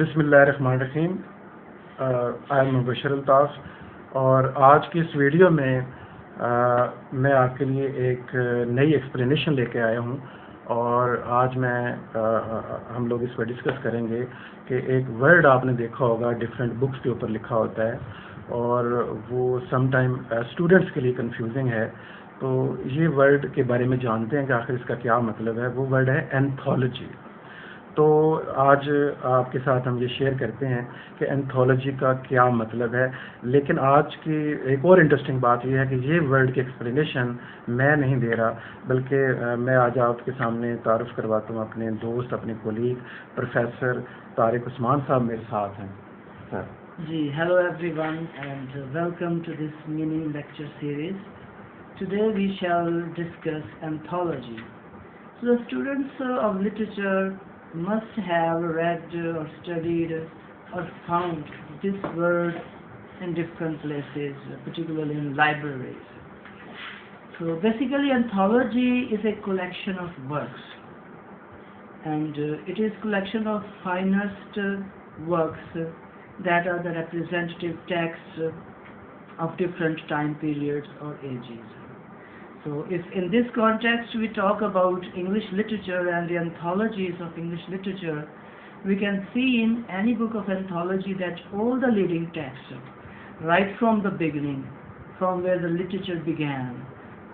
बिस्मिल्लाहिर्रहमानिर्रहीम। I am Mubashar Altaf और आज की इस वीडियो में मैं आपके लिए एक नई एक्सप्लेनेशन लेके आया हूँ और आज हम लोग इस पर डिस्कस करेंगे कि एक वर्ड आपने देखा होगा डिफरेंट बुक्स के ऊपर लिखा होता है और वो समटाइम स्टूडेंट्स के लिए कंफ्यूजिंग है। तो ये वर्ड के बारे में जानते हैं कि आखिर इसका क्या मतलब है। वो वर्ड है एंथोलॉजी। तो आज आपके साथ हम ये शेयर करते हैं कि एंथोलॉजी का क्या मतलब है। लेकिन आज की एक और इंटरेस्टिंग बात यह है कि ये वर्ड की एक्सप्लेनेशन मैं नहीं दे रहा, बल्कि मैं आज आपके सामने तारुफ करवाता हूँ अपने दोस्त, अपने कोलीग प्रोफेसर तारिक उस्मान साहब मेरे साथ हैं। सर जी, hello everyone and welcome to this mini lecture series. Today we shall discuss anthology. So the students of literature must have read or studied or found this word in different places, particularly in libraries. So basically anthology is a collection of works, and it is collection of finest works that are the representative texts of different time periods or ages. So if in this context we talk about English literature and the anthologies of English literature, we can see in any book of anthology that all the leading texts, right from the beginning, from where the literature began,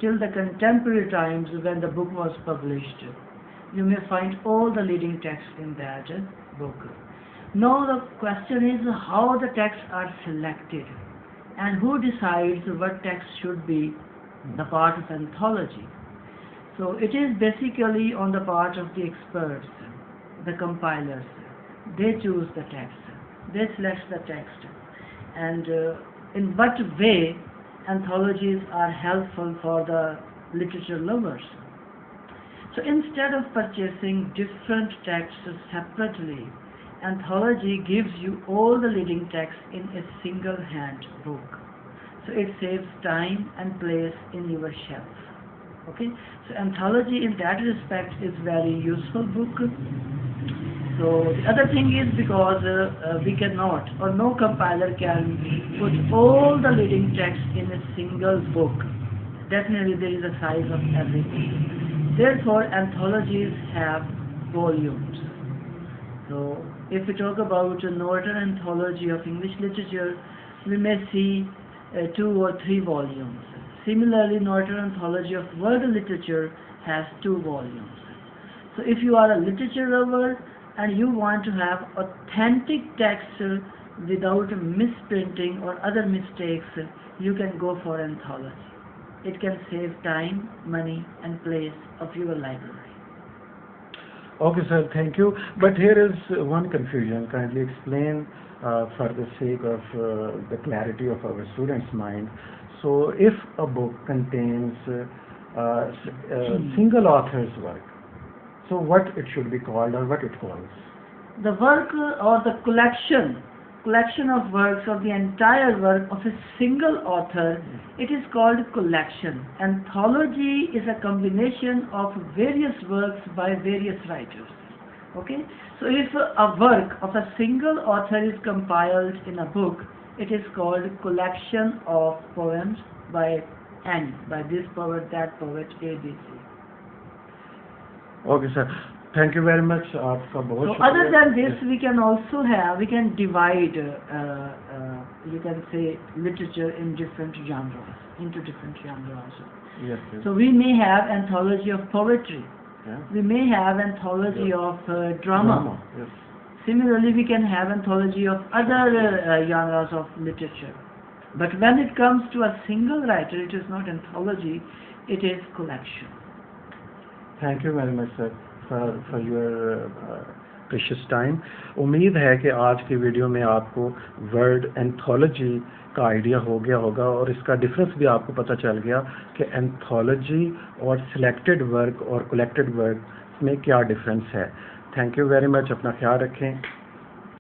till the contemporary times when the book was published, you may find all the leading texts in that book. Now the question is how the texts are selected and who decides what text should be the part of anthology. So it is basically on the part of the experts, the compilers. They choose the text, they select the text, and in what way anthologies are helpful for the literature lovers. So instead of purchasing different texts separately, anthology gives you all the leading texts in a single hand book. So it saves time and place in your shelf. Okay, so anthology in that respect is very useful book. So the other thing is because we cannot, or no compiler can put all the leading texts in a single book. Definitely there is a size of everything. Therefore anthologies have volumes. So if we talk about a Norton Anthology of English Literature, we may see 2 or 3 volumes. Similarly, Norton Anthology of World Literature has 2 volumes. So if you are a literature lover and you want to have authentic text without misprinting or other mistakes, you can go for anthology. It can save time, money and place of your library. Okay, sir, thank you. But here is one confusion. Kindly explain for the sake of the clarity of our students' mind. So if a book contains single author's work, so what it should be called or what it calls? The work or the collection of works or the entire work of a single author, it is called collection. Anthology is a combination of various works by various writers. Okay, so if a work of a single author is compiled in a book, it is called collection of poems by N, by this poet, that poet, ABC. Okay, sir. Thank you very much. So other than this, we can divide, you can say, literature in different genres, into different genres. Yes, yes. So we may have anthology of poetry. Yeah. We may have anthology of drama. Yes. Similarly, we can have anthology of other genres of literature. But when it comes to a single writer, it is not anthology, it is collection. Thank you very much, sir, for your precious time. उम्मीद है कि आज की video में आपको word anthology का idea हो गया होगा और इसका डिफरेंस भी आपको पता चल गया कि एंथोलॉजी और सिलेक्टेड वर्क और कलेक्टेड वर्क में क्या डिफरेंस है। Thank you very much. अपना ख्याल रखें।